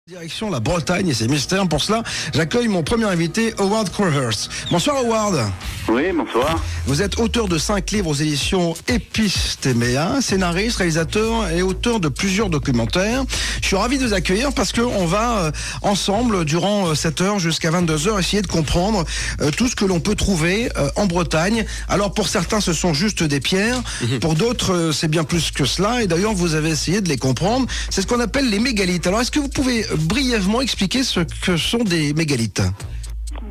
Direction la Bretagne et ses mystères. Pour cela, j'accueille mon premier invité, Howard Crowhurst. Bonsoir Howard. Oui, bonsoir. Vous êtes auteur de 5 livres aux éditions Epistéméa, scénariste, réalisateur et auteur de plusieurs documentaires. Je suis ravi de vous accueillir parce qu'on va ensemble, durant 7 heures jusqu'à 22 heures, essayer de comprendre tout ce que l'on peut trouver en Bretagne. Alors pour certains, ce sont juste des pierres. Pour d'autres, c'est bien plus que cela. Et d'ailleurs, vous avez essayé de les comprendre. C'est ce qu'on appelle les mégalithes. Alors est-ce que vous pouvez brièvement expliquer ce que sont des mégalithes?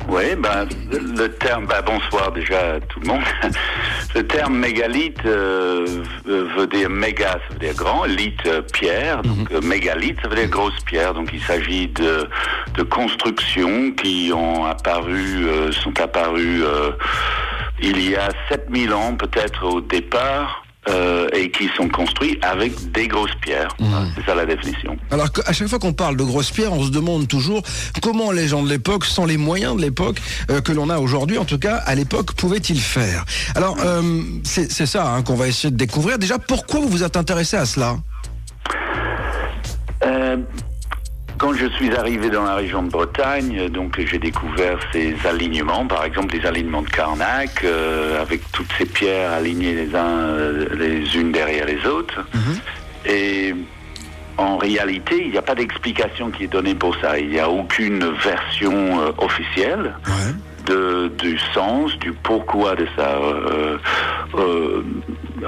Oui, le terme, bonsoir déjà à tout le monde. Le terme mégalithe veut dire méga, ça veut dire grand, lithe, pierre, donc mégalithe, ça veut dire grosse pierre. Donc il s'agit de constructions qui sont apparues il y a 7000 ans peut-être au départ. Et qui sont construits avec des grosses pierres. C'est ça la définition. Alors à chaque fois qu'on parle de grosses pierres, on se demande toujours comment les gens de l'époque, sans les moyens de l'époque que l'on a aujourd'hui, en tout cas à l'époque, pouvaient-ils faire? Alors c'est ça qu'on va essayer de découvrir. Déjà, pourquoi vous vous êtes intéressé à cela? Quand je suis arrivé dans la région de Bretagne, donc j'ai découvert ces alignements, par exemple les alignements de Carnac, avec toutes ces pierres alignées les unes derrière les autres. Et en réalité, il n'y a pas d'explication qui est donnée pour ça. Il n'y a aucune version officielle du sens, du pourquoi de ça.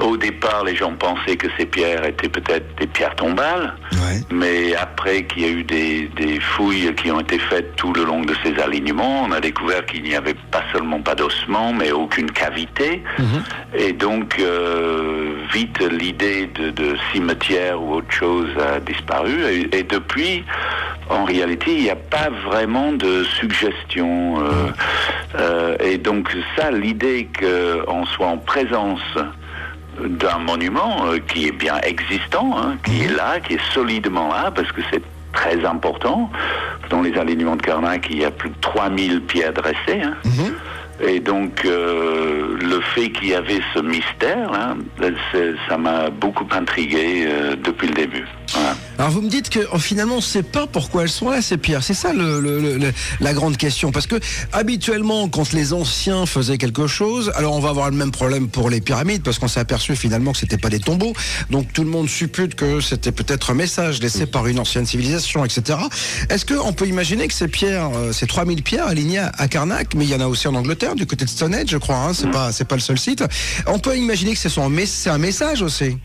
Au départ, les gens pensaient que ces pierres étaient peut-être des pierres tombales, mais après qu'il y a eu des fouilles qui ont été faites tout le long de ces alignements, on a découvert qu'il n'y avait pas seulement pas d'ossements, mais aucune cavité. Et donc, vite, l'idée de cimetière ou autre chose a disparu. Et depuis, en réalité, il n'y a pas vraiment de suggestion. Et donc ça, l'idée qu'on soit en présence d'un monument qui est bien existant, qui est là, qui est solidement là, parce que c'est très important. Dans les alignements de Carnac, il y a plus de 3000 pierres dressées. Et donc, le fait qu'il y avait ce mystère, ça m'a beaucoup intrigué depuis le début. Voilà. Alors vous me dites que finalement on ne sait pas pourquoi elles sont là ces pierres. C'est ça la grande question. Parce que habituellement quand les anciens faisaient quelque chose, alors on va avoir le même problème pour les pyramides parce qu'on s'est aperçu finalement que c'était pas des tombeaux. Donc tout le monde suppute que c'était peut-être un message laissé par une ancienne civilisation, etc. Est-ce qu'on peut imaginer que ces pierres, ces 3000 pierres alignées à Carnac, mais il y en a aussi en Angleterre, du côté de Stonehenge je crois, c'est pas le seul site. On peut imaginer que c'est un message aussi?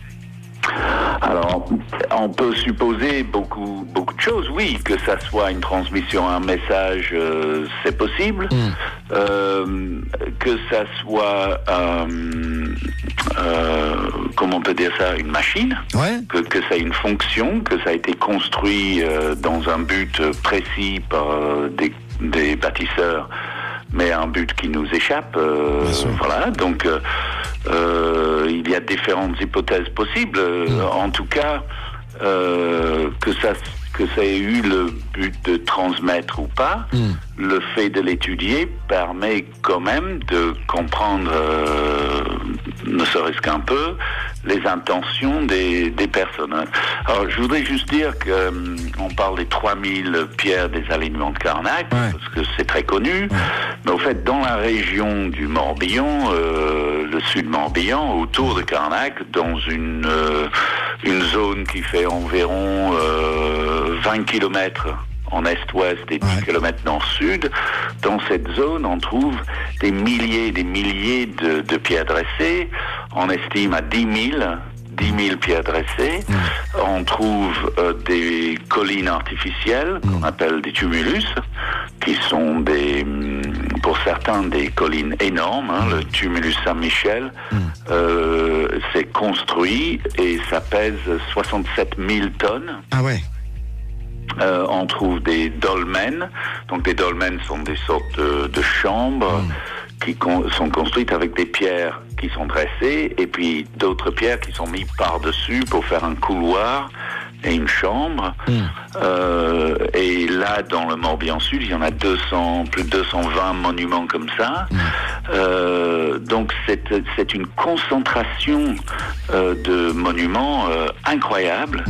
Alors, on peut supposer beaucoup de choses, oui, que ça soit une transmission, un message, c'est possible, que ça soit, comment on peut dire ça, une machine, que ça ait une fonction, que ça a été construit dans un but précis par des bâtisseurs, mais un but qui nous échappe, voilà, donc il y a différentes hypothèses possibles. En tout cas, que ça ait eu le but de transmettre ou pas, le fait de l'étudier permet quand même de comprendre, ne serait-ce qu'un peu, les intentions des personnes. Alors, je voudrais juste dire qu'on parle des 3000 pierres des alignements de Carnac, parce que c'est très connu, mais au fait, dans la région du Morbihan, le sud Morbihan, autour de Carnac, dans une zone qui fait environ 20 km en est-ouest et 10 km nord-sud, dans cette zone, on trouve des milliers de pierres dressées. On estime à 10 000 pierres dressées. On trouve des collines artificielles qu'on appelle des tumulus, qui sont pour certains des collines énormes. Le tumulus Saint-Michel, c'est construit et ça pèse 67 000 tonnes. On trouve des dolmens. Donc des dolmens sont des sortes de chambres qui sont construites avec des pierres qui sont dressées et puis d'autres pierres qui sont mises par-dessus pour faire un couloir et une chambre. Et là, dans le Morbihan Sud, il y en a plus de 220 monuments comme ça. Donc c'est une concentration de monuments incroyable.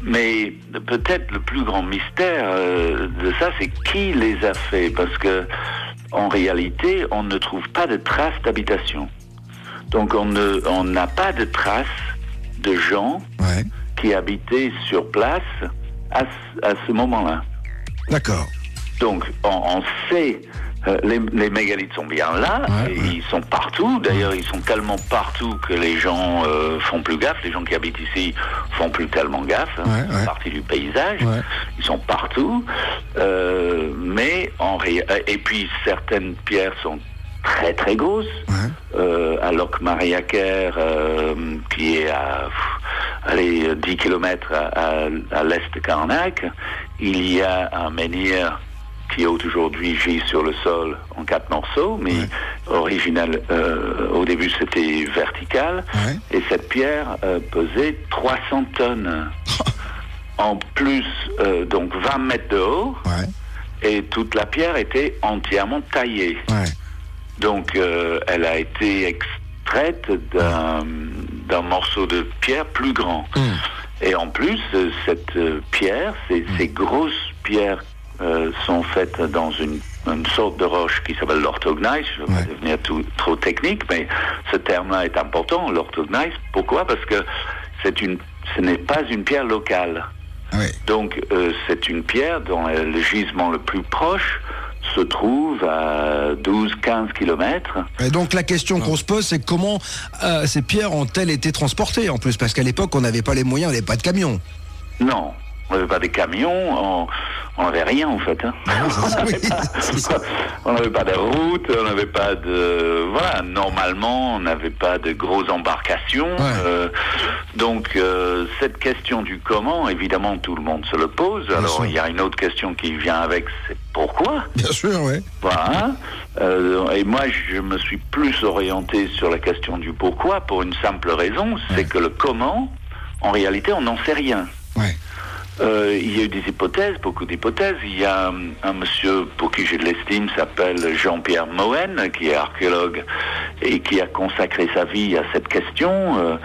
Mais peut-être le plus grand mystère de ça, c'est qui les a faits. Parce que en réalité, on ne trouve pas de traces d'habitation. Donc on n'a pas de traces de gens qui habitaient sur place à ce moment-là. D'accord. Donc on sait, les mégalithes sont bien là, ils sont partout. D'ailleurs, ils sont tellement partout que les gens font plus gaffe. Les gens qui habitent ici font plus tellement gaffe. C'est partie du paysage. Ils sont partout. Mais et puis certaines pierres sont très très grosses. À Lokmariaker, qui est à 10 km à l'est de Karnak, il y a un menhir qui aujourd'hui gît sur le sol en 4 morceaux, mais original, au début c'était vertical, et cette pierre pesait 300 tonnes. En plus, donc 20 mètres de haut, et toute la pierre était entièrement taillée. Donc elle a été extraite d'un morceau de pierre plus grand. Et en plus, cette pierre, ces grosses pierres sont faites dans une sorte de roche qui s'appelle l'orthogneiss. Je ne vais pas devenir trop technique, mais ce terme-là est important, l'orthogneiss. Pourquoi ? Parce que ce n'est pas une pierre locale. Donc c'est une pierre dont le gisement le plus proche se trouve à 12-15 km. Et donc la question qu'on se pose, c'est comment ces pierres ont-elles été transportées en plus ? Parce qu'à l'époque, on n'avait pas les moyens, on n'avait pas de camions. Non, on n'avait pas de camions, on n'avait rien en fait. On n'avait pas de route, on n'avait pas de... Voilà, normalement, on n'avait pas de grosses embarcations. Donc cette question du comment, évidemment, tout le monde se le pose. Alors il y a une autre question qui vient avec, c'est pourquoi ? Bien sûr, oui. Voilà. Et moi, je me suis plus orienté sur la question du pourquoi pour une simple raison, c'est que le comment, en réalité, on n'en sait rien. Il y a eu des hypothèses, beaucoup d'hypothèses. Il y a un monsieur pour qui j'ai de l'estime, s'appelle Jean-Pierre Mohen, qui est archéologue et qui a consacré sa vie à cette question.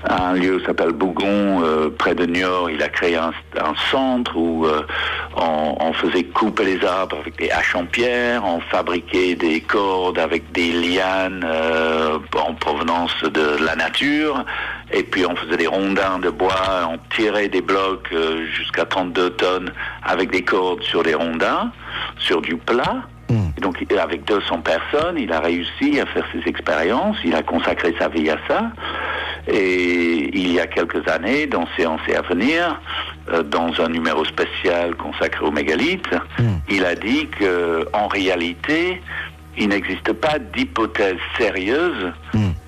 À un lieu qui s'appelle Bougon, près de Niort, il a créé un centre où on faisait couper les arbres avec des haches en pierre, on fabriquait des cordes avec des lianes en provenance de la nature, et puis on faisait des rondins de bois, on tirait des blocs jusqu'à 32 tonnes avec des cordes sur des rondins, sur du plat. Et donc avec 200 personnes, il a réussi à faire ses expériences, il a consacré sa vie à ça. Et il y a quelques années, dans Séance et Avenir, dans un numéro spécial consacré aux mégalithes, il a dit qu'en réalité, il n'existe pas d'hypothèse sérieuse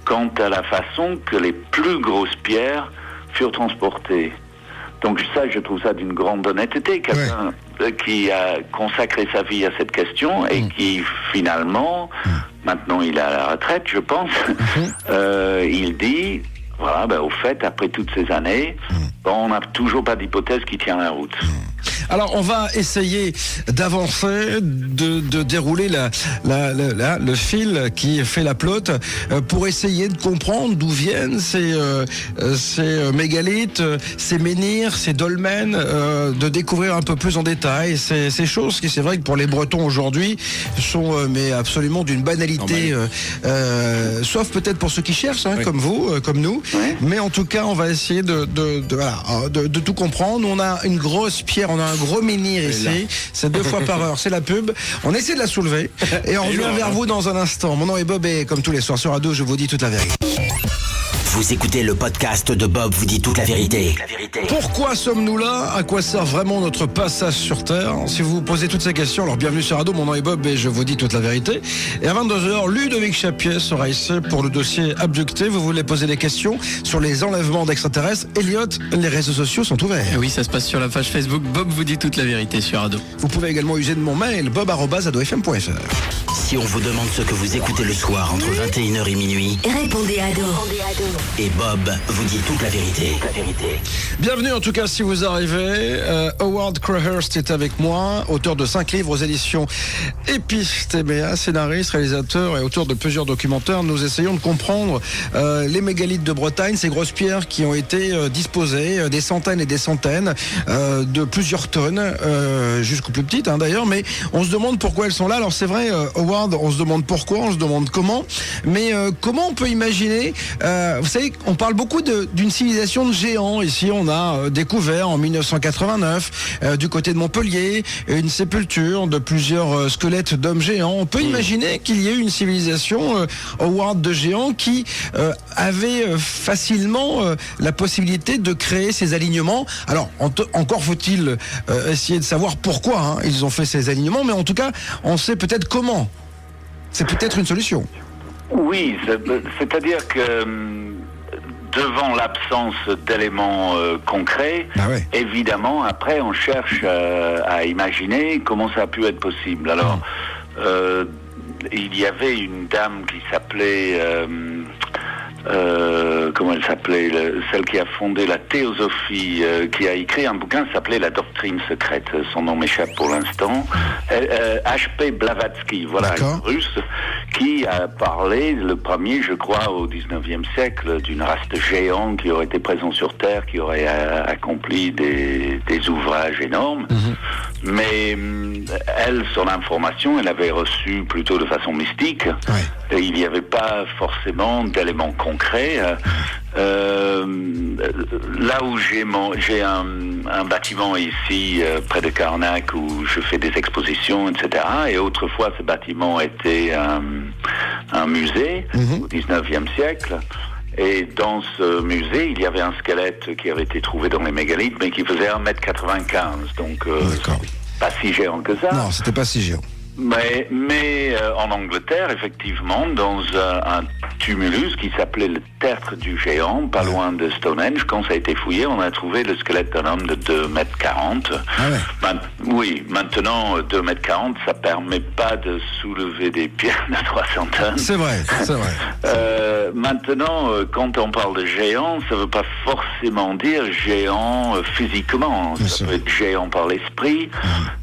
quant à la façon que les plus grosses pierres furent transportées. Donc ça, je trouve ça d'une grande honnêteté, quelqu'un qui a consacré sa vie à cette question et qui finalement, maintenant il est à la retraite, je pense, il dit, voilà, au fait, après toutes ces années, on n'a toujours pas d'hypothèse qui tient la route. Alors, on va essayer d'avancer, de dérouler le fil qui fait la pelote pour essayer de comprendre d'où viennent ces mégalithes, ces menhirs, ces dolmens, de découvrir un peu plus en détail ces choses qui, c'est vrai que pour les Bretons aujourd'hui, sont mais absolument d'une banalité, sauf peut-être pour ceux qui cherchent, comme vous, comme nous. Mais en tout cas, on va essayer de tout comprendre. On a une grosse pierre, on a un gros menhir ici, c'est 2 fois par heure, c'est la pub. On essaie de la soulever et on revient vers vous dans un instant. Mon nom est Bob et comme tous les soirs sur Radio, je vous dis toute la vérité. Vous écoutez le podcast de Bob vous dit toute la vérité. Pourquoi sommes-nous là ? À quoi sert vraiment notre passage sur Terre ? Si vous vous posez toutes ces questions, alors bienvenue sur Radio, mon nom est Bob et je vous dis toute la vérité. Et à 22h, Ludovic Chapier sera ici pour le dossier Abducté. Vous voulez poser des questions sur les enlèvements d'extraterrestres ? Elliot, les réseaux sociaux sont ouverts. Oui, ça se passe sur la page Facebook Bob vous dit toute la vérité sur Radio. Vous pouvez également user de mon mail bob@adofm.fr. Si on vous demande ce que vous écoutez le soir entre 21h et minuit, répondez Ado. Et Bob vous dit toute la vérité. Bienvenue en tout cas si vous arrivez. Howard Crowhurst est avec moi, auteur de 5 livres aux éditions Épisthémea, scénariste, réalisateur et auteur de plusieurs documentaires. Nous essayons de comprendre les mégalithes de Bretagne, ces grosses pierres qui ont été disposées, des centaines et des centaines, de plusieurs tonnes, jusqu'aux plus petites d'ailleurs, mais on se demande pourquoi elles sont là. Alors c'est vrai, Howard, on se demande pourquoi, on se demande comment, mais comment on peut imaginer, vous savez, on parle beaucoup d'une civilisation de géants. Ici, on a découvert en 1989, du côté de Montpellier, une sépulture de plusieurs squelettes d'hommes géants. On peut imaginer qu'il y ait une civilisation, Howard, de géants qui avait facilement la possibilité de créer ces alignements. Alors, encore faut-il essayer de savoir pourquoi ils ont fait ces alignements, mais en tout cas, on sait peut-être comment. C'est peut-être une solution. Oui, c'est-à-dire que devant l'absence d'éléments concrets, évidemment, après, on cherche à imaginer comment ça a pu être possible. Alors, il y avait une dame qui s'appelait... comment elle s'appelait, celle qui a fondé la théosophie, qui a écrit un bouquin qui s'appelait La doctrine secrète. Son nom m'échappe pour l'instant. H.P. Blavatsky, voilà, russe, qui a parlé, le premier, je crois, au 19e siècle, d'une race de géants qui aurait été présents sur Terre, qui aurait accompli des ouvrages énormes. Mais elle, son information, elle avait reçu plutôt de façon mystique. Et il n'y avait pas forcément d'éléments concrets. Là où j'ai un bâtiment ici, près de Carnac, où je fais des expositions, etc. Et autrefois, ce bâtiment était un musée au 19e siècle. Et dans ce musée, il y avait un squelette qui avait été trouvé dans les mégalithes, mais qui faisait 1m95. Donc, pas si géant que ça. Non, c'était pas si géant. Mais en Angleterre, effectivement, dans un tumulus qui s'appelait le Tertre du Géant, pas loin de Stonehenge, quand ça a été fouillé, on a trouvé le squelette d'un homme de 2m40. Oui, maintenant, 2m40, ça permet pas de soulever des pierres de 300 tonnes. C'est vrai, c'est vrai. Maintenant, quand on parle de géant, ça veut pas forcément dire géant physiquement. Ça peut être géant par l'esprit,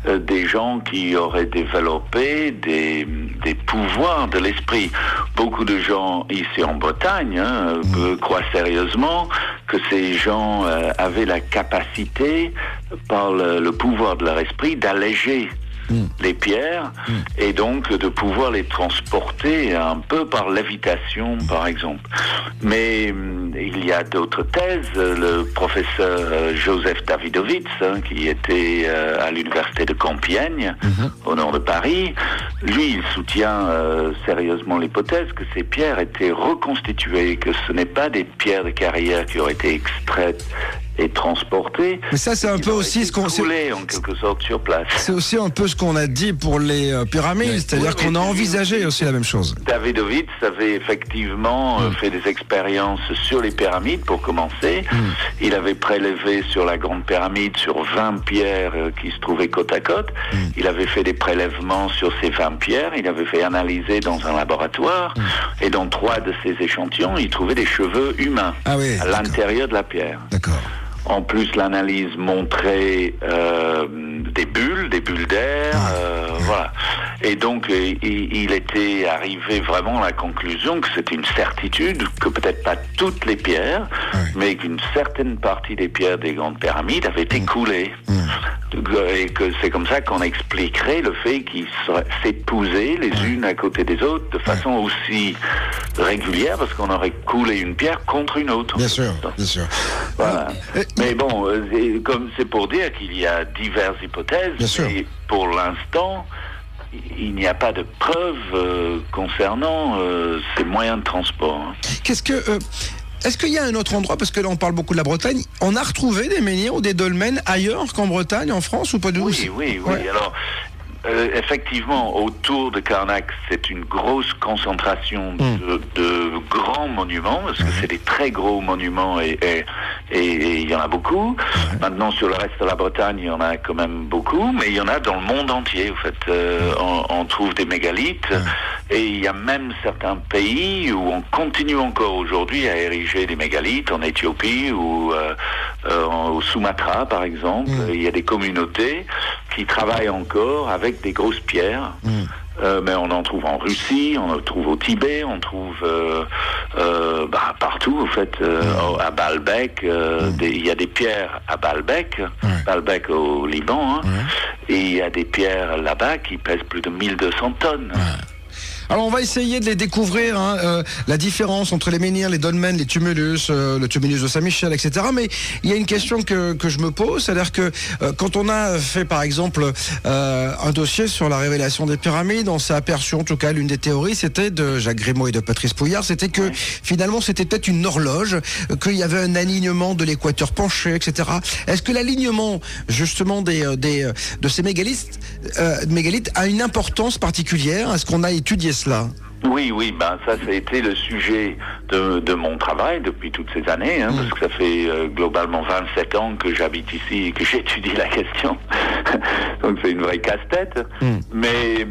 des gens qui auraient développé des pouvoirs de l'esprit. Beaucoup de gens ici en Bretagne croient sérieusement que ces gens avaient la capacité, par le pouvoir de leur esprit, d'alléger les pierres et donc de pouvoir les transporter un peu par lévitation, par exemple. Mais il y a d'autres thèses. Le professeur Joseph Davidovits, qui était à l'université de Compiègne, au nord de Paris, lui, il soutient sérieusement l'hypothèse que ces pierres étaient reconstituées, que ce n'est pas des pierres de carrière qui auraient été extraites et transportées. Mais ça, c'est un peu aussi ce qu'on en quelque sorte sur place. C'est aussi un peu ce qu'on a dit pour les pyramides, c'est-à-dire qu'on a envisagé aussi la même chose. Davidovits avait effectivement fait des expériences sur les pyramides pour commencer. Il avait prélevé sur la Grande Pyramide sur 20 pierres qui se trouvaient côte à côte. Il avait fait des prélèvements sur ces 20 pierres. Il avait fait analyser dans un laboratoire. Et dans 3 de ces échantillons, il trouvait des cheveux humains à l'intérieur de la pierre. D'accord. En plus, l'analyse montrait des bulles d'air, voilà. Et donc, il était arrivé vraiment à la conclusion que c'était une certitude, que peut-être pas toutes les pierres, mais qu'une certaine partie des pierres des grandes pyramides avaient été coulées. Et que c'est comme ça qu'on expliquerait le fait qu'ils s'épousaient les unes à côté des autres de façon aussi régulière, parce qu'on aurait coulé une pierre contre une autre. Bien sûr, bien sûr. Voilà. Mais bon, c'est pour dire qu'il y a diverses hypothèses, mais pour l'instant, il n'y a pas de preuves concernant ces moyens de transport. Est-ce qu'il y a un autre endroit, parce que là on parle beaucoup de la Bretagne, on a retrouvé des menhirs ou des dolmens ailleurs qu'en Bretagne, en France, ou pas du tout? Oui. Alors, effectivement, autour de Carnac, c'est une grosse concentration de grands monuments, parce que c'est des très gros monuments et il y en a beaucoup. Maintenant, sur le reste de la Bretagne, il y en a quand même beaucoup, mais il y en a dans le monde entier, en fait. On trouve des mégalithes Et il y a même certains pays où on continue encore aujourd'hui à ériger des mégalithes, en Éthiopie ou au Sumatra par exemple. Il y a des communautés qui travaillent encore avec des grosses pierres. Mais on en trouve en Russie, on en trouve au Tibet, on trouve partout en fait. À Baalbek, il y a des pierres à Baalbek, Baalbek au Liban, et il y a des pierres là-bas qui pèsent plus de 1200 tonnes. Alors on va essayer de les découvrir, la différence entre les menhirs, les dolmens, les tumulus, le tumulus de Saint-Michel, etc. Mais il y a une question que je me pose, c'est-à-dire que quand on a fait par exemple un dossier sur la révélation des pyramides, on s'est aperçu, en tout cas l'une des théories, c'était de Jacques Grimaud et de Patrice Pouillard, c'était que finalement c'était peut-être une horloge, qu'il y avait un alignement de l'équateur penché, etc. Est-ce que l'alignement justement de ces mégalithes a une importance particulière? Est-ce qu'on a étudié cela? Oui, ça a été le sujet de mon travail depuis toutes ces années, parce que ça fait globalement 27 ans que j'habite ici et que j'étudie la question. Donc c'est une vraie casse-tête. Mais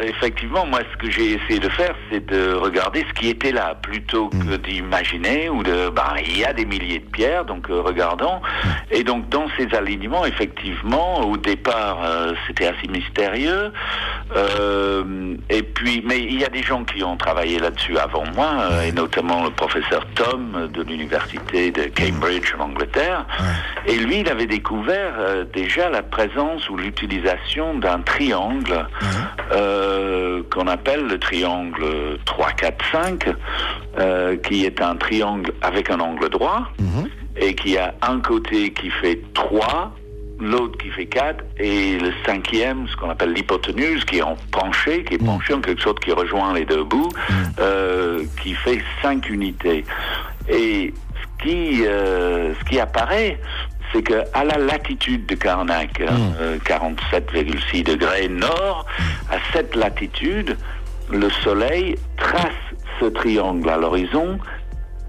effectivement, moi ce que j'ai essayé de faire, c'est de regarder ce qui était là, plutôt que d'imaginer ou il y a des milliers de pierres, donc regardons. Et donc dans ces alignements, effectivement, au départ, c'était assez mystérieux. Et puis, mais il y a des gens qui ont travaillé là-dessus avant moi, et notamment le professeur Tom de l'université de Cambridge en Angleterre. Et lui, il avait découvert déjà la présence ou l'utilisation d'un triangle qu'on appelle le triangle 3-4-5, qui est un triangle avec un angle droit, et qui a un côté qui fait 3, l'autre qui fait 4, et le cinquième, ce qu'on appelle l'hypoténuse, qui est penché en quelque sorte, qui rejoint les deux bouts, qui fait 5 unités. Et ce qui apparaît, c'est que à la latitude de Karnak, 47,6 degrés nord, à cette latitude, le Soleil trace ce triangle à l'horizon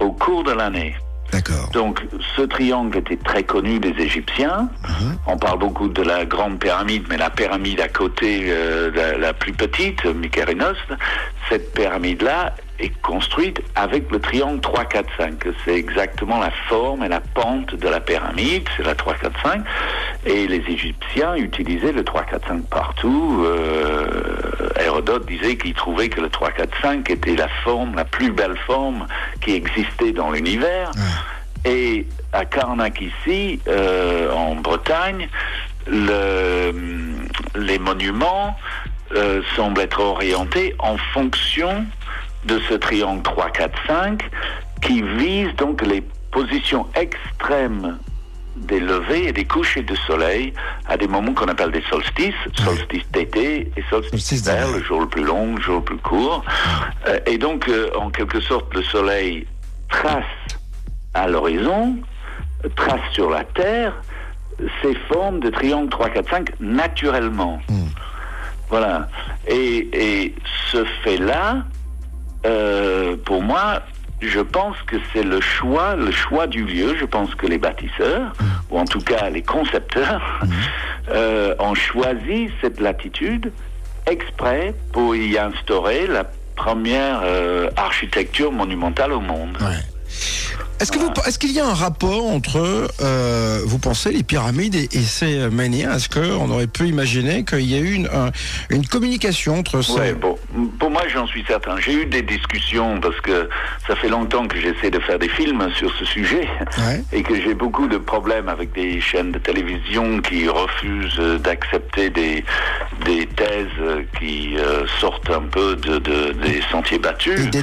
au cours de l'année. D'accord. Donc, ce triangle était très connu des Égyptiens. On parle beaucoup de la grande pyramide, mais la pyramide à côté, la plus petite, Mykérinos, cette pyramide-là est construite avec le triangle 3-4-5. C'est exactement la forme et la pente de la pyramide, c'est la 3-4-5. Et les Égyptiens utilisaient le 3-4-5 partout. Hérodote disait qu'il trouvait que le 3-4-5 était la plus belle forme qui existait dans l'univers. Et à Karnak ici, en Bretagne, les monuments semblent être orientés en fonction de ce triangle 3-4-5 qui vise donc les positions extrêmes des levées et des couchers de soleil à des moments qu'on appelle des solstices, solstice d'été et solstice d'hiver, le jour le plus long, le jour le plus court. Et donc, en quelque sorte, le soleil trace à l'horizon, trace sur la Terre ces formes de triangle 3-4-5 naturellement. Voilà. Et ce fait-là, pour moi, je pense que c'est le choix du lieu. Je pense que les bâtisseurs, ou en tout cas les concepteurs, ont choisi cette latitude exprès pour y instaurer la première architecture monumentale au monde. Est-ce qu'il y a un rapport entre, vous pensez, les pyramides et ces menhirs? Est-ce qu'on aurait pu imaginer qu'il y a eu une communication entre ces... Ouais, bon, pour moi, j'en suis certain. J'ai eu des discussions parce que ça fait longtemps que j'essaie de faire des films sur ce sujet et que j'ai beaucoup de problèmes avec des chaînes de télévision qui refusent d'accepter des thèses qui sortent un peu des sentiers battus. Et des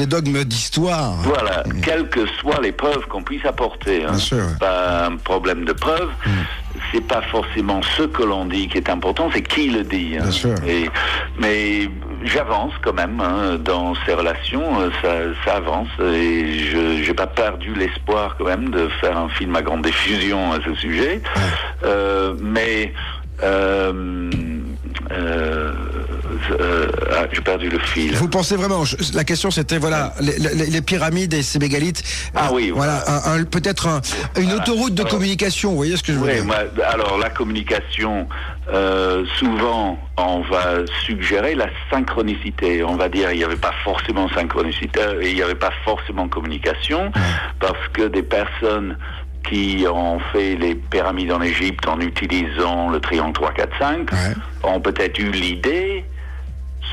dogmes d'histoire. Voilà, quelles que soient les preuves qu'on puisse apporter. C'est pas un problème de preuve. C'est pas forcément ce que l'on dit qui est important, c'est qui le dit. Mais j'avance quand même dans ces relations, ça avance et j'ai pas perdu l'espoir quand même de faire un film à grande diffusion à ce sujet. j'ai perdu le fil. Vous pensez vraiment, la question c'était, voilà, les pyramides et ces mégalithes. Oui. Voilà, peut-être une autoroute de communication, vous voyez ce que je veux dire? Alors, la communication, souvent, on va suggérer la synchronicité. On va dire, il n'y avait pas forcément synchronicité, et il n'y avait pas forcément communication, parce que des personnes qui ont fait les pyramides en Égypte en utilisant le triangle 3, 4, 5, ont peut-être eu l'idée,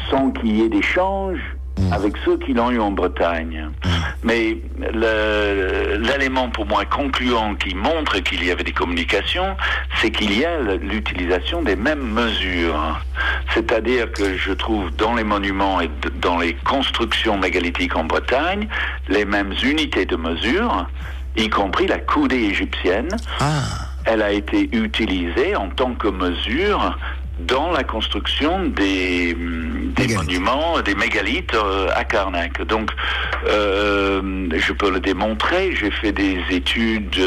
sans qu'il y ait d'échange, avec ceux qui l'ont eu en Bretagne. Mais l'élément pour moi concluant qui montre qu'il y avait des communications, c'est qu'il y a l'utilisation des mêmes mesures. C'est-à-dire que je trouve dans les monuments et dans les constructions mégalithiques en Bretagne, les mêmes unités de mesure, y compris la coudée égyptienne. Elle a été utilisée en tant que mesure dans la construction des monuments, des mégalithes à Karnak. Donc, je peux le démontrer. J'ai fait des études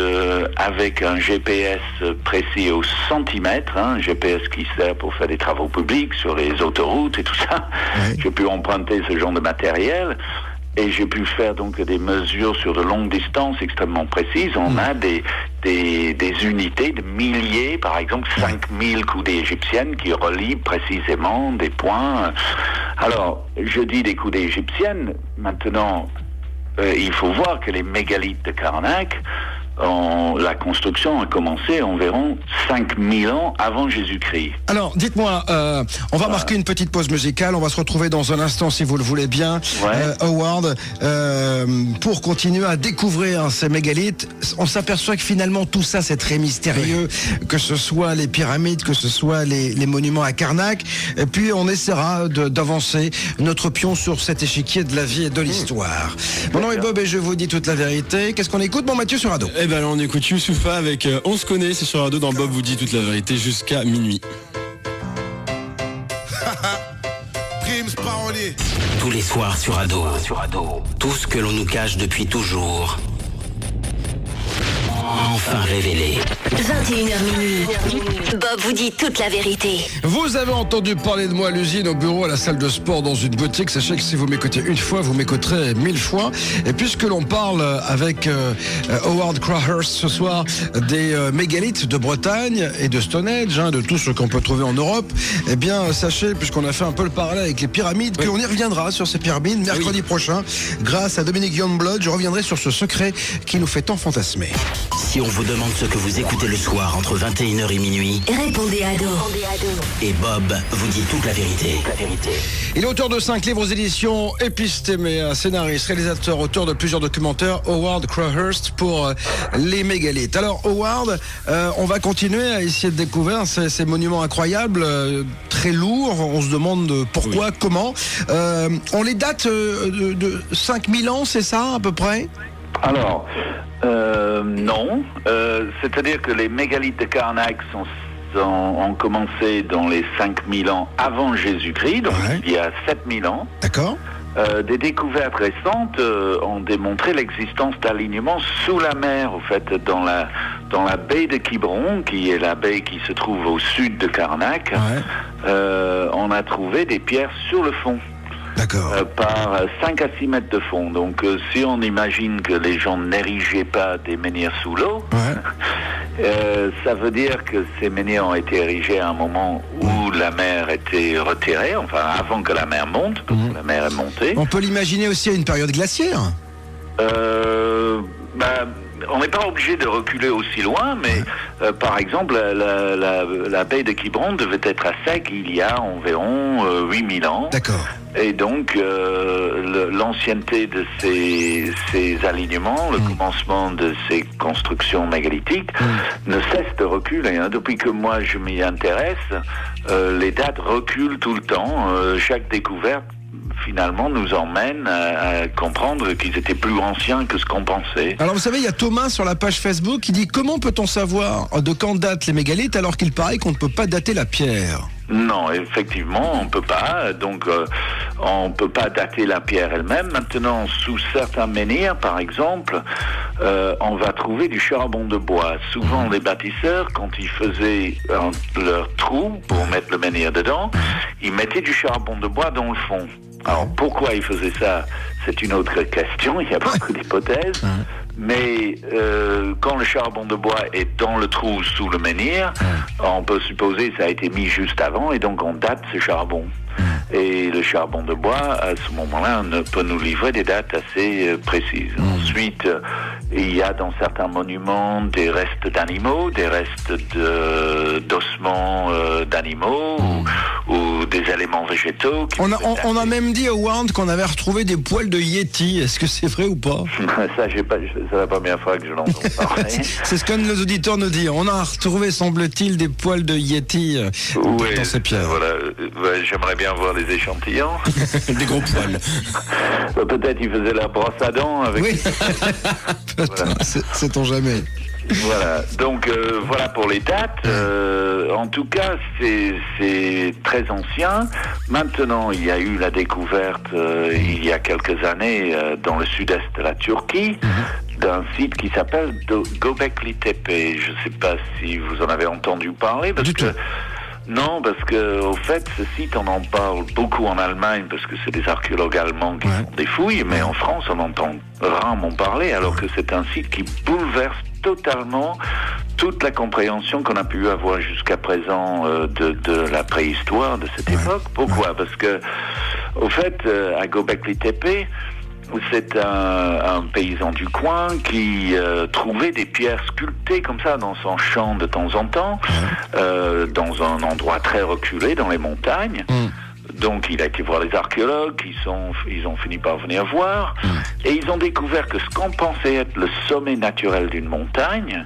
avec un GPS précis au centimètre, un GPS qui sert pour faire des travaux publics sur les autoroutes et tout ça. J'ai pu emprunter ce genre de matériel. Et j'ai pu faire donc des mesures sur de longues distances extrêmement précises. On a des unités de milliers, par exemple 5000 coudées égyptiennes qui relient précisément des points. Alors, je dis des coudées égyptiennes, maintenant, il faut voir que les mégalithes de Karnak, la construction a commencé environ 5000 ans avant Jésus-Christ. Alors, dites-moi, on va marquer une petite pause musicale. On va se retrouver dans un instant, si vous le voulez bien, Howard, pour continuer à découvrir ces mégalithes. On s'aperçoit que finalement, tout ça, c'est très mystérieux, que ce soit les pyramides, que ce soit les monuments à Karnak. Et puis, on essaiera d'avancer notre pion sur cet échiquier de la vie et de l'histoire. Mon nom est Bob et je vous dis toute la vérité. Qu'est-ce qu'on écoute, bon Mathieu, sur Ado? Eh ben, on écoute Youssoupha avec On se connaît, c'est sur Radio dans Bob vous dit toute la vérité jusqu'à minuit. Tous les soirs sur Ado. Tout ce que l'on nous cache depuis toujours. Enfin révélé. 21h minuit. Bob vous dit toute la vérité. Vous avez entendu parler de moi à l'usine, au bureau, à la salle de sport, dans une boutique. Sachez que si vous m'écoutez une fois, vous m'écouterez 1000 fois. Et puisque l'on parle avec Howard Crowhurst ce soir des mégalithes de Bretagne et de Stonehenge, de tout ce qu'on peut trouver en Europe, eh bien, sachez, puisqu'on a fait un peu le parallèle avec les pyramides, qu'on y reviendra sur ces pyramides mercredi prochain. Grâce à Dominique Youngblood, je reviendrai sur ce secret qui nous fait tant fantasmer. Si on vous demande ce que vous écoutez le soir entre 21h et minuit, répondez Ado. Et Bob vous dit toute la vérité. Il est auteur de 5 livres aux éditions Épistémé, scénariste, réalisateur, auteur de plusieurs documentaires, Howard Crowhurst pour les mégalithes. Alors Howard, on va continuer à essayer de découvrir ces monuments incroyables, très lourds. On se demande pourquoi, comment. On les date de 5000 ans, c'est ça à peu près? Alors, non. C'est-à-dire que les mégalithes de Karnak ont commencé dans les 5000 ans avant Jésus-Christ, donc il y a 7000 ans. D'accord. Des découvertes récentes ont démontré l'existence d'alignements sous la mer, au fait, dans la baie de Quiberon, qui est la baie qui se trouve au sud de Karnak. On a trouvé des pierres sur le fond. Par 5 à 6 mètres de fond. Donc si on imagine que les gens n'érigeaient pas des menhirs sous l'eau, ça veut dire que ces menhirs ont été érigés à un moment où la mer était retirée, enfin avant que la mer monte, parce que la mer est montée. On peut l'imaginer aussi à une période glaciaire. On n'est pas obligé de reculer aussi loin, mais par exemple, la baie de Quiberon devait être à sec il y a environ 8000 ans. D'accord. Et donc, l'ancienneté de ces alignements, le commencement de ces constructions mégalithiques, ne cesse de reculer. Depuis que moi je m'y intéresse, les dates reculent tout le temps. Chaque découverte finalement nous emmène à comprendre qu'ils étaient plus anciens que ce qu'on pensait. Alors vous savez, il y a Thomas sur la page Facebook qui dit: comment peut-on savoir de quand datent les mégalithes alors qu'il paraît qu'on ne peut pas dater la pierre? Non, effectivement, on peut pas. Donc, on peut pas dater la pierre elle-même. Maintenant, sous certains menhirs, par exemple, on va trouver du charbon de bois. Souvent, les bâtisseurs, quand ils faisaient leur trou pour mettre le menhir dedans, ils mettaient du charbon de bois dans le fond. Alors, pourquoi ils faisaient ça? C'est une autre question. Il y a beaucoup d'hypothèses. Mais quand le charbon de bois est dans le trou sous le menhir, on peut supposer que ça a été mis juste avant et donc on date ce charbon. Et le charbon de bois, à ce moment-là, peut nous livrer des dates assez précises. Ensuite, il y a dans certains monuments des restes d'animaux, des restes d'ossements d'animaux ou des éléments végétaux. On a même dit, Howard, qu'on avait retrouvé des poils de Yeti. Est-ce que c'est vrai ou pas? Ça, c'est la première fois que je l'entends parler. C'est ce que nos auditeurs nous disent. On a retrouvé, semble-t-il, des poils de Yeti dans ces pierres. Voilà. J'aimerais bien voir les échantillons. Des gros poils. Peut-être ils faisaient la brosse à dents avec. Oui. Voilà. Sait-on jamais. Voilà, donc voilà pour les dates. En tout cas, c'est très ancien. Maintenant, il y a eu la découverte il y a quelques années dans le sud-est de la Turquie d'un site qui s'appelle Göbekli Tepe. Je ne sais pas si vous en avez entendu parler Non, parce que au fait, ce site, on en parle beaucoup en Allemagne parce que c'est des archéologues allemands qui font des fouilles, mais en France, on entend rarement parler, alors que c'est un site qui bouleverse totalement toute la compréhension qu'on a pu avoir jusqu'à présent de la préhistoire de cette époque. Pourquoi? Parce que, au fait, à Göbekli Tepe, c'est un paysan du coin qui trouvait des pierres sculptées comme ça dans son champ de temps en temps, dans un endroit très reculé dans les montagnes. Donc il a été voir les archéologues, ils ont fini par venir voir, et ils ont découvert que ce qu'on pensait être le sommet naturel d'une montagne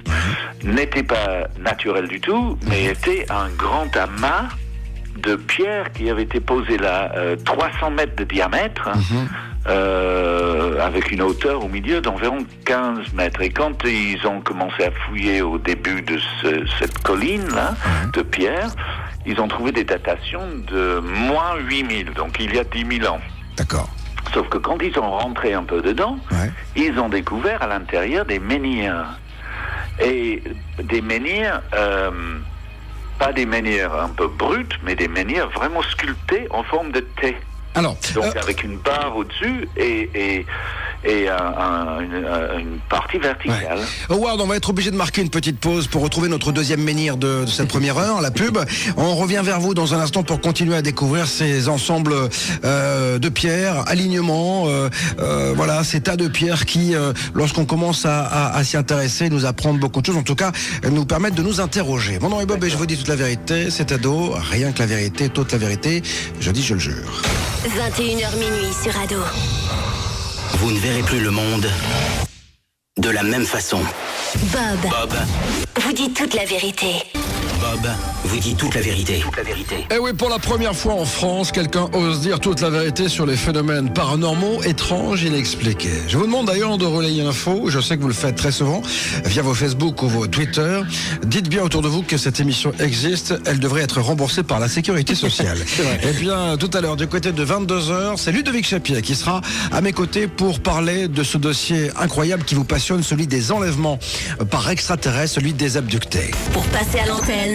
n'était pas naturel du tout, mais était un grand amas de pierres qui avait été posé là, 300 mètres de diamètre, avec une hauteur au milieu d'environ 15 mètres. Et quand ils ont commencé à fouiller au début de cette colline-là, de pierres, ils ont trouvé des datations de moins 8000, donc il y a 10 000 ans. D'accord. Sauf que quand ils ont rentré un peu dedans, ils ont découvert à l'intérieur des menhirs. Et des menhirs... pas des menhirs un peu bruts, mais des menhirs vraiment sculptés en forme de T. Alors, donc avec une barre au-dessus et une partie verticale. Howard, on va être obligé de marquer une petite pause pour retrouver notre deuxième menhir de cette première heure, la pub. On revient vers vous dans un instant pour continuer à découvrir ces ensembles de pierres, alignements, voilà, ces tas de pierres qui, lorsqu'on commence à s'y intéresser, nous apprendre beaucoup de choses, en tout cas, nous permettent de nous interroger. Mon nom est Bob et je vous dis toute la vérité, c'est Ado, rien que la vérité, toute la vérité, je dis, je le jure. 21h minuit sur Ado. Vous ne verrez plus le monde de la même façon. Bob vous dit toute la vérité. Bob vous dit toute la vérité. Et oui, pour la première fois en France, quelqu'un ose dire toute la vérité sur les phénomènes paranormaux, étranges, inexpliqués. Je vous demande d'ailleurs de relayer l'info, je sais que vous le faites très souvent, via vos Facebook ou vos Twitter. Dites bien autour de vous que cette émission existe, elle devrait être remboursée par la sécurité sociale. Et bien, tout à l'heure, du côté de 22h, c'est Ludovic Chapier qui sera à mes côtés pour parler de ce dossier incroyable qui vous passionne, celui des enlèvements par extraterrestres, celui des abductés. Pour passer à l'antenne.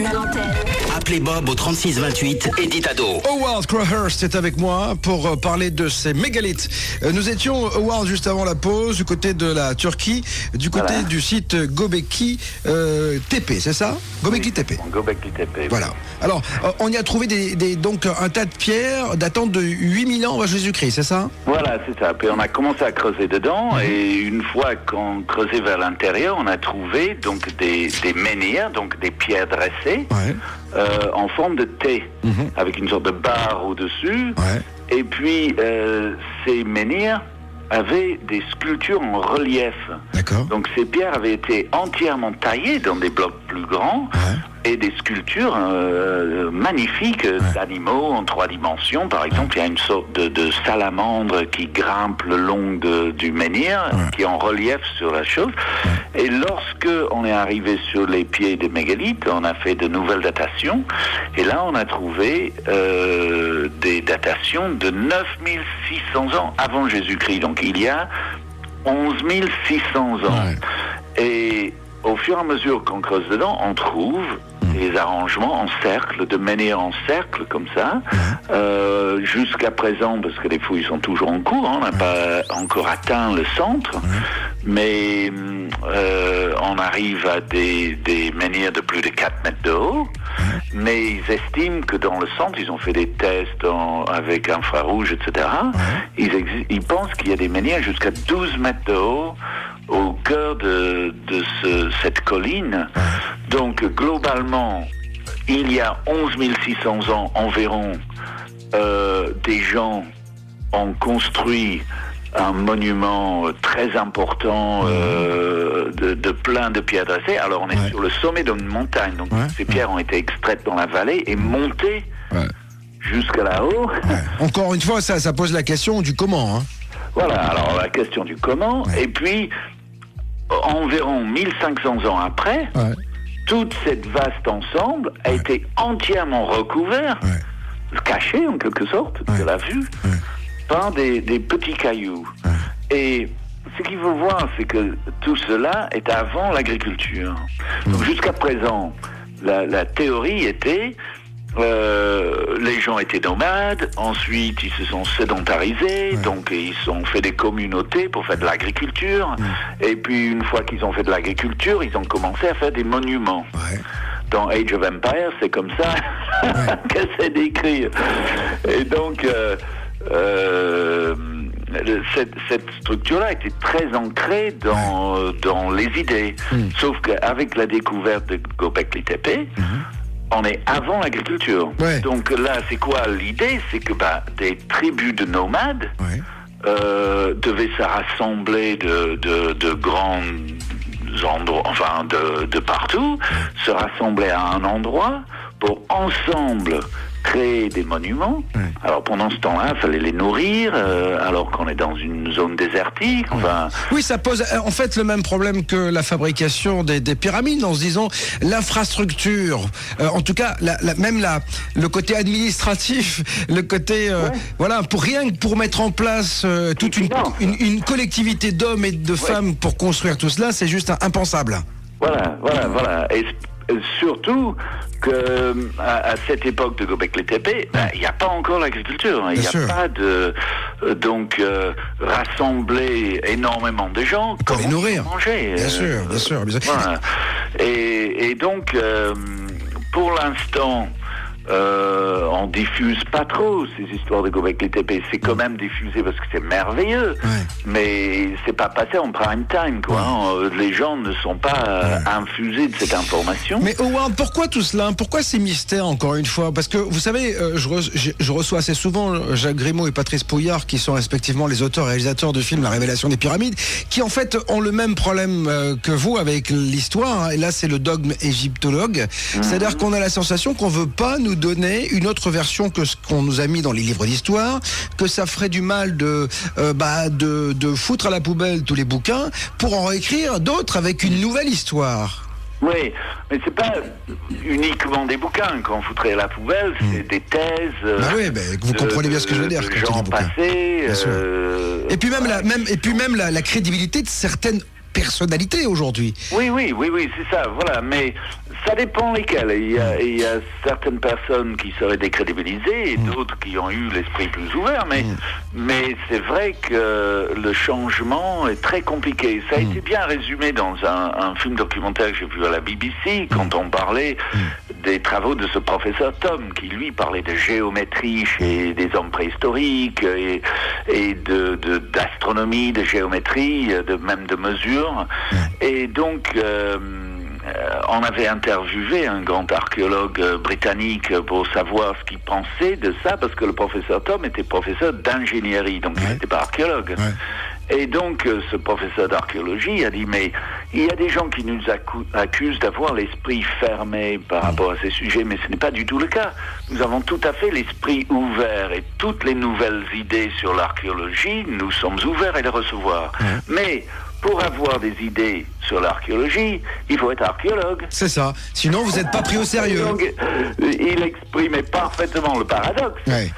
Appelez Bob au 3628 et dites Ado. Howard Crowhurst est avec moi pour parler de ces mégalithes. Nous étions, Howard, juste avant la pause, du côté de la Turquie, du côté du site Göbekli Tepe, c'est ça? Göbekli Tepe. Göbekli Tepe. Voilà. Alors, on y a trouvé donc un tas de pierres datant de 8000 ans avant Jésus-Christ, c'est ça? Voilà, c'est ça. Puis on a commencé à creuser dedans et une fois qu'on creusait vers l'intérieur, on a trouvé donc des menhirs, donc des pierres dressées en forme de T, avec une sorte de barre au-dessus. Et puis, ces menhirs avaient des sculptures en relief. D'accord. Donc ces pierres avaient été entièrement taillées dans des blocs plus grands, et des sculptures magnifiques d'animaux en 3 dimensions. Par exemple, il y a une sorte de salamandre qui grimpe le long du menhir, qui est en relief sur la chose. Et lorsque on est arrivé sur les pieds des mégalithes, on a fait de nouvelles datations. Et là, on a trouvé des datations de 9600 ans avant Jésus-Christ. Donc, il y a 11 600 ans. Et au fur et à mesure qu'on creuse dedans, on trouve des arrangements en cercle, de menhirs en cercle, comme ça. Jusqu'à présent, parce que les fouilles sont toujours en cours, on n'a pas encore atteint le centre, mais on arrive à des menhirs de plus de 4 mètres de haut, mais ils estiment que dans le centre, ils ont fait des tests avec infrarouge, etc. Ils pensent qu'il y a des menhirs jusqu'à 12 mètres de haut, au cœur de cette colline. Donc, globalement, il y a 11 600 ans environ, des gens ont construit un monument très important de plein de pierres dressées. Alors, on est sur le sommet d'une montagne. Donc, ces pierres ont été extraites dans la vallée et montées jusqu'à là-haut. Encore une fois, ça pose la question du comment. Hein. Voilà, alors la question du comment. Et puis, environ 1500 ans après, toute cette vaste ensemble a été entièrement recouvert, caché en quelque sorte, de la vue, par des petits cailloux. Et ce qu'il faut voir, c'est que tout cela est avant l'agriculture. Donc jusqu'à présent, la théorie était... les gens étaient nomades, ensuite ils se sont sédentarisés, donc ils ont fait des communautés pour faire de l'agriculture, et puis une fois qu'ils ont fait de l'agriculture, ils ont commencé à faire des monuments. Dans Age of Empires, c'est comme ça que c'est décrit. Et donc cette structure-là était très ancrée dans les idées. Sauf qu'avec la découverte de Göbekli Tepe, on est avant l'agriculture. Donc là, c'est quoi l'idée? C'est que des tribus de nomades devaient se rassembler de grands endroits, enfin de partout, se rassembler à un endroit pour ensemble créer des monuments. Alors pendant ce temps-là, il fallait les nourrir, alors qu'on est dans une zone désertique. Enfin... Oui, ça pose en fait le même problème que la fabrication des pyramides, en se disant l'infrastructure, en tout cas le côté administratif, le côté voilà, pour mettre en place toute une collectivité d'hommes et de femmes pour construire tout cela, c'est juste impensable. Voilà. Et surtout que à cette époque de Göbekli Tepe, il n'y a pas encore l'agriculture. Il n'y a pas de rassembler énormément de gens pour les nourrir. Manger. Bien sûr. Voilà. Et donc pour l'instant, on diffuse pas trop ces histoires de Göbekli Tepe. C'est quand même diffusé parce que c'est merveilleux, mais c'est pas passé en prime time, quoi. Les gens ne sont pas infusés de cette information. Mais Howard, pourquoi tout cela? Pourquoi ces mystères, encore une fois? Parce que vous savez, je reçois assez souvent Jacques Grimaud et Patrice Pouillard, qui sont respectivement les auteurs et réalisateurs du film La Révélation des Pyramides, qui en fait ont le même problème que vous avec l'histoire. Et là, c'est le dogme égyptologue. C'est-à-dire qu'on a la sensation qu'on veut pas nous donner une autre version que ce qu'on nous a mis dans les livres d'histoire, que ça ferait du mal de foutre à la poubelle tous les bouquins pour en réécrire d'autres avec une nouvelle histoire. Oui, mais c'est pas uniquement des bouquins qu'on foutrait à la poubelle, c'est des thèses. Vous comprenez bien ce que je veux dire. De gens passés. Et puis même la crédibilité de certaines personnalités aujourd'hui. Oui, c'est ça, voilà, mais ça dépend lesquels. Il y a certaines personnes qui seraient décrédibilisées et d'autres qui ont eu l'esprit plus ouvert, mais c'est vrai que le changement est très compliqué. Ça a été bien résumé dans un film documentaire que j'ai vu à la BBC, quand on parlait des travaux de ce professeur Tom, qui lui parlait de géométrie chez des hommes préhistoriques et d'astronomie, de géométrie, même de mesure. Et donc on avait interviewé un grand archéologue britannique pour savoir ce qu'il pensait de ça, parce que le professeur Tom était professeur d'ingénierie, donc il n'était pas archéologue. Et donc, ce professeur d'archéologie a dit, mais il y a des gens qui nous accusent d'avoir l'esprit fermé par rapport à ces sujets, mais ce n'est pas du tout le cas. Nous avons tout à fait l'esprit ouvert et toutes les nouvelles idées sur l'archéologie, nous sommes ouverts à les recevoir. Mais pour avoir des idées sur l'archéologie, il faut être archéologue. C'est ça. Sinon, vous n'êtes pas pris au sérieux. Donc, il exprimait parfaitement le paradoxe. Ouais.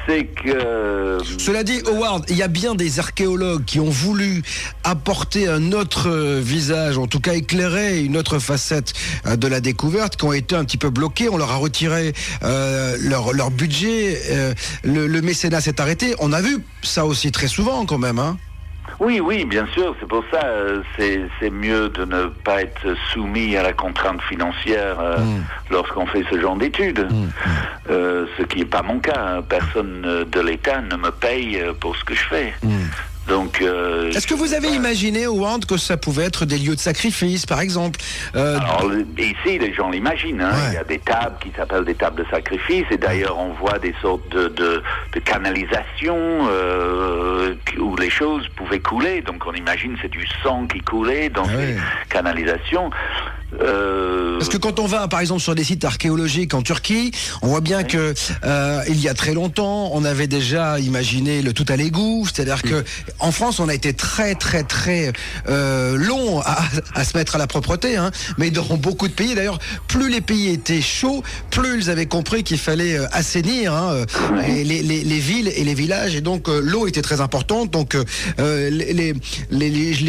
C'est que... Cela dit, Howard, il y a bien des archéologues qui ont voulu apporter un autre visage, en tout cas éclairer une autre facette de la découverte, qui ont été un petit peu bloqués. On leur a retiré leur budget. Le mécénat s'est arrêté. On a vu ça aussi très souvent quand même, hein. Oui, bien sûr. C'est pour ça, c'est mieux de ne pas être soumis à la contrainte financière lorsqu'on fait ce genre d'études. Ce qui n'est pas mon cas. Hein. Personne de l'État ne me paye pour ce que je fais. Donc, est-ce que vous avez imaginé, Howard, que ça pouvait être des lieux de sacrifice, par exemple Alors, ici, les gens l'imaginent. Hein. Il y a des tables qui s'appellent des tables de sacrifice, et d'ailleurs, on voit des sortes de canalisations où les choses pouvaient couler. Donc, on imagine c'est du sang qui coulait dans ces canalisations. Parce que quand on va, par exemple, sur des sites archéologiques en Turquie, on voit bien que il y a très longtemps, on avait déjà imaginé le tout à l'égout. C'est-à-dire que en France, on a été très long à se mettre à la propreté, hein. Mais dans beaucoup de pays, d'ailleurs, plus les pays étaient chauds, plus ils avaient compris qu'il fallait assainir les villes et les villages. Et donc l'eau était très importante. Donc les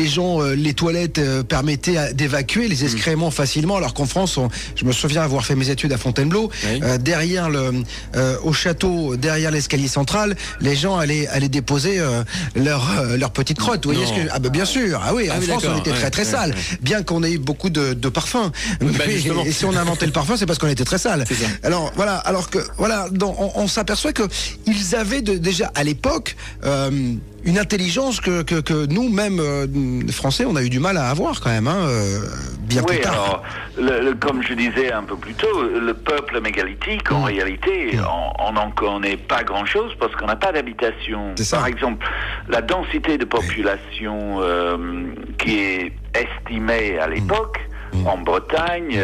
gens, les toilettes permettaient d'évacuer les excréments facilement, alors qu'en France, je me souviens avoir fait mes études à Fontainebleau, derrière au château, derrière l'escalier central, les gens allaient déposer leur petite crotte. Vous voyez ce que... Ah ben bien sûr. Ah oui, en France on était très sale, bien qu'on ait eu beaucoup de parfums. Et si on a inventé le parfum, c'est parce qu'on était très sale. Alors voilà, on s'aperçoit que ils avaient déjà à l'époque une intelligence que nous, même Français, on a eu du mal à avoir quand même, bien plus tard. Alors, comme je disais un peu plus tôt, le peuple mégalithique, en réalité, on n'en connaît pas grand-chose parce qu'on n'a pas d'habitation. Par exemple, la densité de population qui est estimée à l'époque, en Bretagne,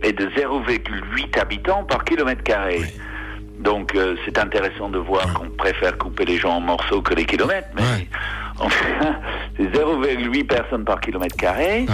est de 0,8 habitants par kilomètre carré. Donc c'est intéressant de voir qu'on préfère couper les gens en morceaux que les kilomètres, mais c'est 0,8 personnes par kilomètre carré.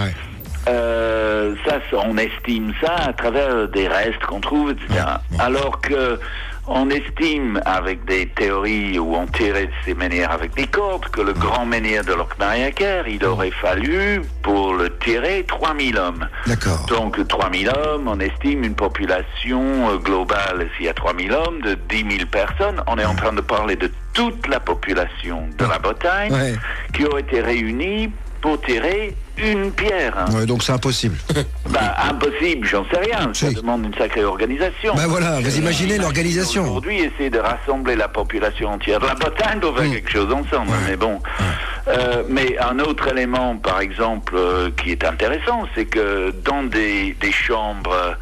On estime ça à travers des restes qu'on trouve, etc. Alors que on estime avec des théories où on tirait de ces menhirs avec des cordes que le grand menhir de Locmariaker, il aurait fallu pour le tirer 3000 hommes. D'accord. Donc 3000 hommes, on estime une population globale, s'il y a 3000 hommes, de 10 000 personnes. On est en train de parler de toute la population de la Bretagne qui aurait été réunie pour tirer une pierre. Donc c'est impossible. Impossible, j'en sais rien. Ça demande une sacrée organisation. Voilà, vous imaginez l'organisation. Aujourd'hui, essayer de rassembler la population entière de la Bretagne pour faire quelque chose ensemble. Mais bon. Mais un autre élément, par exemple, qui est intéressant, c'est que dans des chambres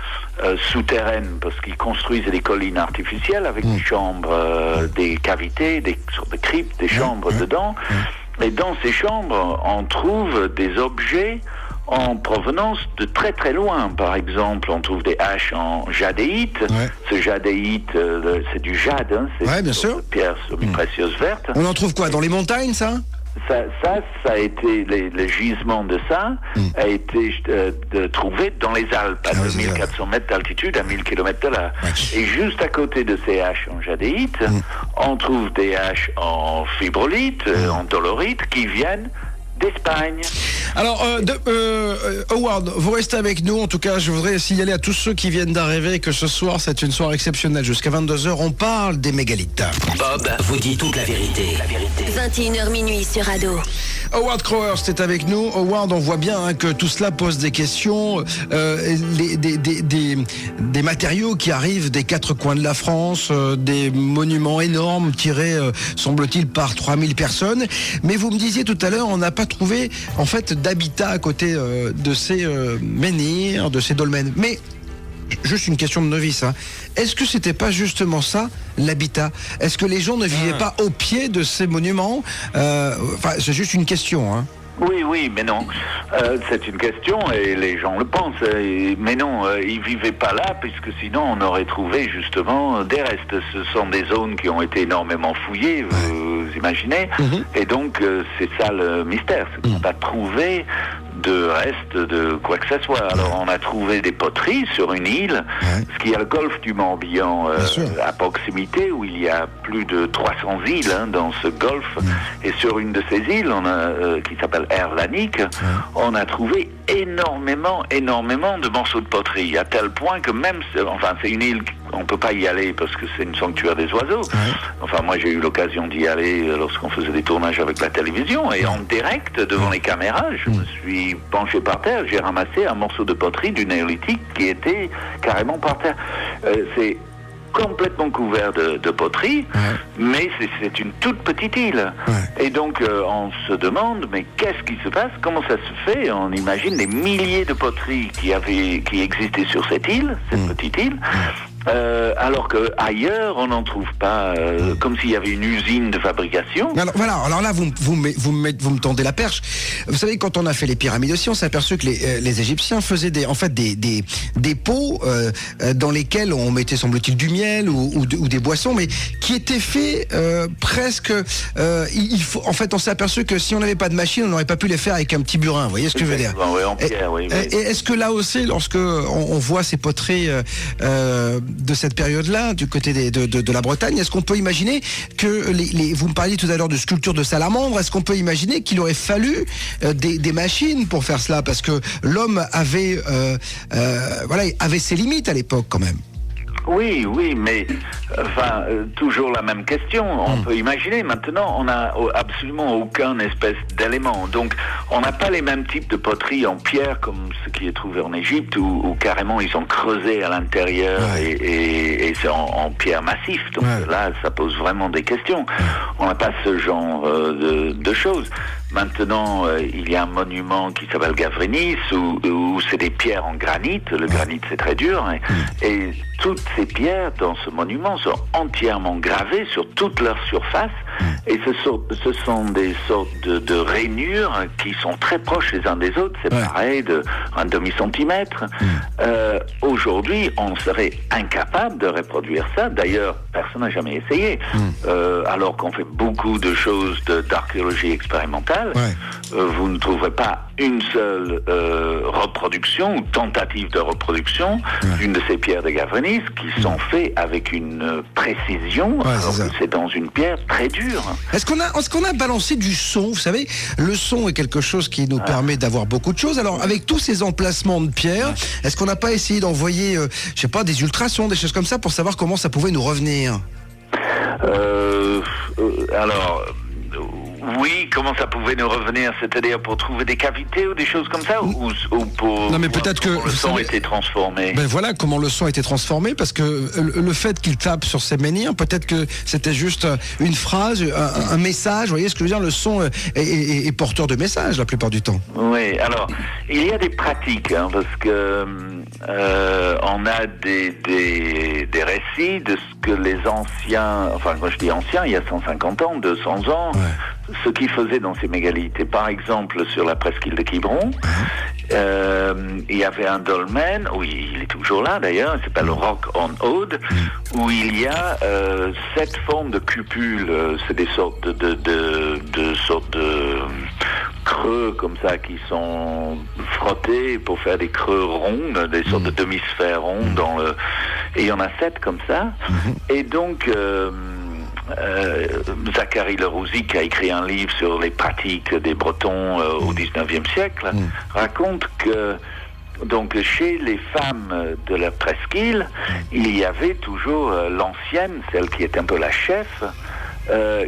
souterraines, parce qu'ils construisent des collines artificielles avec des chambres, des cavités, des sortes de cryptes, des chambres dedans. Et dans ces chambres, on trouve des objets en provenance de très très loin. Par exemple, on trouve des haches en jadéite. Ce jadéite, c'est du jade, c'est bien sûr. Une pierre semi-précieuse verte. On en trouve quoi, dans les montagnes, ça a été, le gisement de ça a été trouvé dans les Alpes, à 2400 mètres d'altitude, à 1000 km de là. Et juste à côté de ces haches en jadéite, on trouve des haches en fibrolite, en dolorite, qui viennent d'Espagne. Alors, Howard, vous restez avec nous. En tout cas, je voudrais signaler à tous ceux qui viennent d'arriver que ce soir, c'est une soirée exceptionnelle. Jusqu'à 22h, on parle des mégalithes. Bob vous dit toute la vérité. 21h minuit sur Ado. Howard Crowhurst est avec nous. Howard, on voit bien que tout cela pose des questions. Des matériaux qui arrivent des quatre coins de la France, des monuments énormes tirés, semble-t-il, par 3000 personnes. Mais vous me disiez tout à l'heure, on n'a pas trouvé en fait d'habitat à côté de ces menhirs, de ces dolmens. Mais juste une question de novice, hein. Est-ce que c'était pas justement ça, l'habitat? Est-ce que les gens ne vivaient pas au pied de ces monuments? C'est juste une question, hein. Oui, mais non. C'est une question et les gens le pensent. Mais non, ils vivaient pas là puisque sinon on aurait trouvé justement des restes. Ce sont des zones qui ont été énormément fouillées, vous imaginez. Et donc c'est ça le mystère, c'est qu'on n'a pas trouvé de reste de quoi que ce soit. Alors on a trouvé des poteries sur une île, parce qu'il y a le golfe du Morbihan à proximité où il y a plus de 300 îles dans ce golfe. Et sur une de ces îles, on a qui s'appelle Erlanik, on a trouvé énormément de morceaux de poterie, à tel point que même, c'est une île, on peut pas y aller parce que c'est une sanctuaire des oiseaux. Enfin, moi j'ai eu l'occasion d'y aller lorsqu'on faisait des tournages avec la télévision, et en direct devant les caméras, je me suis penché par terre, j'ai ramassé un morceau de poterie du néolithique qui était carrément par terre. C'est complètement couvert de poterie, mais c'est une toute petite île. Et donc on se demande, mais qu'est-ce qui se passe? Comment ça se fait? On imagine des milliers de poteries qui existaient sur cette île, cette petite île. Alors que ailleurs on n'en trouve pas, comme s'il y avait une usine de fabrication. Alors là vous me tendez la perche. Vous savez, quand on a fait les pyramides aussi, on s'est aperçu que les Égyptiens faisaient des pots dans lesquels on mettait, semble-t-il, du miel ou des boissons, mais qui étaient faits presque. En fait, on s'est aperçu que si on n'avait pas de machine, on n'aurait pas pu les faire avec un petit burin. Vous voyez ce que je veux dire? Oui, en pierre, oui. Et est-ce que là aussi, lorsque on voit ces poteries de cette période-là, du côté de la Bretagne, est-ce qu'on peut imaginer que vous me parliez tout à l'heure de sculptures de salamandres, est-ce qu'on peut imaginer qu'il aurait fallu des machines pour faire cela, parce que l'homme avait ses limites à l'époque quand même? Oui, mais toujours la même question. On peut imaginer, maintenant, on n'a absolument aucun espèce d'élément. Donc, on n'a pas les mêmes types de poteries en pierre comme ce qui est trouvé en Égypte, où carrément ils ont creusé à l'intérieur et c'est en pierre massif. Donc là, ça pose vraiment des questions. On n'a pas ce genre de choses. Maintenant, il y a un monument qui s'appelle Gavrinis, où c'est des pierres en granit. Le granit, c'est très dur. Et toutes ces pierres dans ce monument sont entièrement gravées sur toute leur surface. Et ce sont des sortes de rainures qui sont très proches les uns des autres. C'est pareil d'un demi-centimètre. Aujourd'hui, on serait incapable de reproduire ça. D'ailleurs, personne n'a jamais essayé. Alors qu'on fait beaucoup de choses d'archéologie expérimentale, vous ne trouverez pas une seule reproduction ou tentative de reproduction d'une de ces pierres de Gavrinis qui sont faites avec une précision, alors que c'est dans une pierre très dure. Est-ce qu'on a balancé du son? Vous savez, le son est quelque chose qui nous permet d'avoir beaucoup de choses. Alors, avec tous ces emplacements de pierre, est-ce qu'on n'a pas essayé d'envoyer, des ultrasons, des choses comme ça, pour savoir comment ça pouvait nous revenir? Oui, comment ça pouvait nous revenir? C'est-à-dire pour trouver des cavités ou des choses comme ça, ou pour... Non, mais peut-être que le son a été transformé. Ben voilà comment le son a été transformé, parce que le fait qu'il tape sur ces menhirs, peut-être que c'était juste une phrase, un message. Vous voyez ce que je veux dire? Le son est porteur de messages la plupart du temps. Oui, alors il y a des pratiques, parce que on a des récits de ce que les anciens, enfin quand je dis anciens, il y a 150 ans, 200 ans, ce qu'ils faisaient dans ces mégalithes. Et par exemple, sur la presqu'île de Quiberon, il y avait un dolmen, oui, il est toujours là d'ailleurs, il s'appelle Rock on Aude, où il y a 7 formes de cupules, c'est des sortes de creux comme ça qui sont frottés pour faire des creux ronds, des sortes de demi-sphères rondes et il y en a 7 comme ça. Et donc Zacharie Le Rouzy, qui a écrit un livre sur les pratiques des Bretons au 19e siècle, raconte que donc chez les femmes de la presqu'île, il y avait toujours l'ancienne, celle qui était un peu la chef,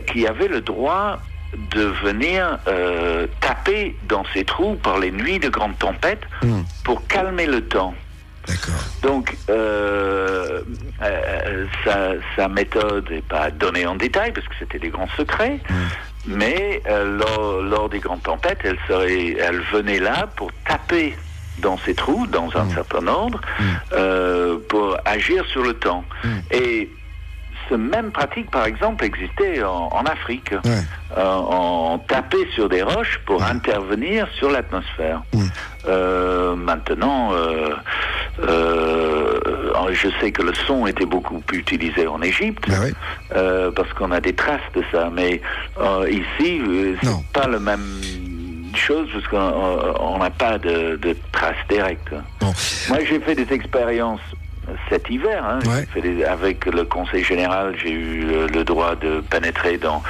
qui avait le droit de venir taper dans ces trous par les nuits de grandes tempêtes pour calmer le temps. D'accord. Donc, sa méthode n'est pas donnée en détail parce que c'était des grands secrets, mais lors des grandes tempêtes, elle venait là pour taper dans ces trous, dans un certain ordre, pour agir sur le temps. Et ce même pratique, par exemple, existait en Afrique. On tapait sur des roches pour intervenir sur l'atmosphère. Maintenant, je sais que le son était beaucoup plus utilisé en Égypte, parce qu'on a des traces de ça. Mais ici, c'est pas le même chose, parce qu'on n'a pas de traces directes. Moi, j'ai fait des expériences cet hiver, avec le Conseil général, j'ai eu le droit de pénétrer dans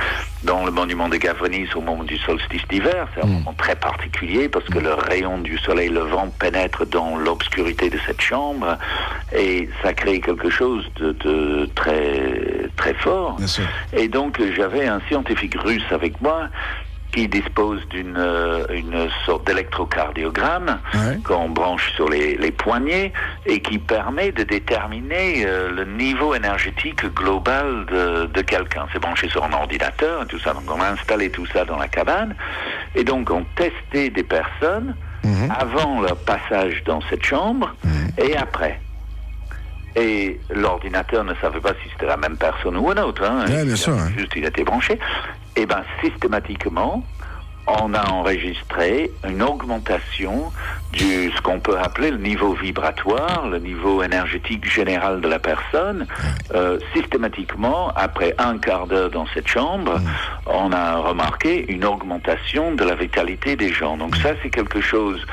le monument de Gavronis au moment du solstice d'hiver. C'est un moment très particulier parce que le rayon du soleil levant pénètre dans l'obscurité de cette chambre et ça crée quelque chose de très, très fort. Et donc j'avais un scientifique russe avec moi qui dispose d'une sorte d'électrocardiogramme qu'on branche sur les poignets et qui permet de déterminer le niveau énergétique global de quelqu'un. C'est branché sur un ordinateur et tout ça. Donc on a installé tout ça dans la cabane et donc on testait des personnes avant leur passage dans cette chambre et après. Et l'ordinateur ne savait pas si c'était la même personne ou une autre. Bien sûr. Juste, il était branché. Et bien, systématiquement, on a enregistré une augmentation du ce qu'on peut appeler le niveau vibratoire, le niveau énergétique général de la personne. Systématiquement, après un quart d'heure dans cette chambre, on a remarqué une augmentation de la vitalité des gens. Donc ça, c'est quelque chose...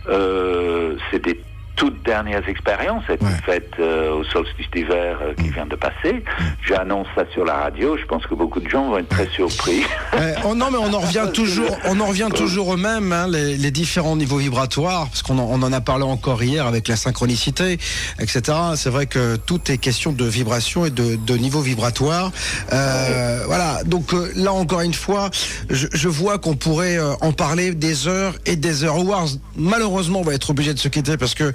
c'est des toutes dernières expériences étaient faites au solstice d'hiver qui vient de passer. J'annonce ça sur la radio. Je pense que beaucoup de gens vont être très surpris. Non, mais on en revient toujours au même, les différents niveaux vibratoires, parce qu'on en a parlé encore hier avec la synchronicité, etc. C'est vrai que tout est question de vibration et de niveau vibratoire. Voilà. Donc là, encore une fois, je vois qu'on pourrait en parler des heures et des heures. Howard, malheureusement, on va être obligé de se quitter parce que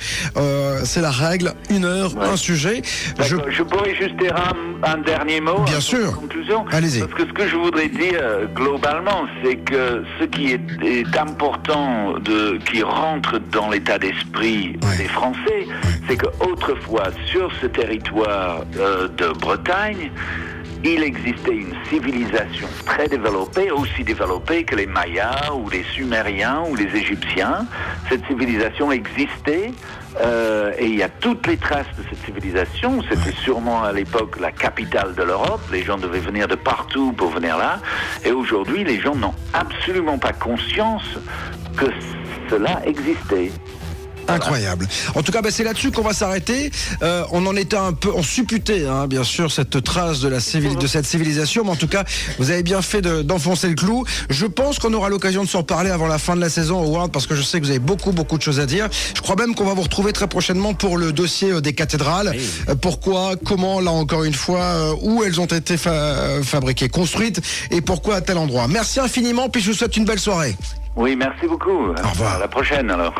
c'est la règle, 1 heure, un sujet. Je pourrais juste dire un dernier mot. Bien sûr. En conclusion. Allez-y. Parce que ce que je voudrais dire globalement, c'est que ce qui est important, qui rentre dans l'état d'esprit des Français, c'est qu'autrefois, sur ce territoire de Bretagne, il existait une civilisation très développée, aussi développée que les Mayas ou les Sumériens ou les Égyptiens. Cette civilisation existait et il y a toutes les traces de cette civilisation. C'était sûrement à l'époque la capitale de l'Europe. Les gens devaient venir de partout pour venir là. Et aujourd'hui, les gens n'ont absolument pas conscience que cela existait. Incroyable. En tout cas, c'est là-dessus qu'on va s'arrêter. On en était un peu, on supputait, bien sûr, cette trace de cette civilisation. Mais en tout cas, vous avez bien fait d'enfoncer le clou. Je pense qu'on aura l'occasion de s'en parler avant la fin de la saison, Howard, parce que je sais que vous avez beaucoup de choses à dire. Je crois même qu'on va vous retrouver très prochainement pour le dossier des cathédrales. Pourquoi, comment, là encore une fois, où elles ont été fabriquées, construites, et pourquoi à tel endroit. Merci infiniment, puis je vous souhaite une belle soirée. Oui, merci beaucoup. Au revoir. À la prochaine alors.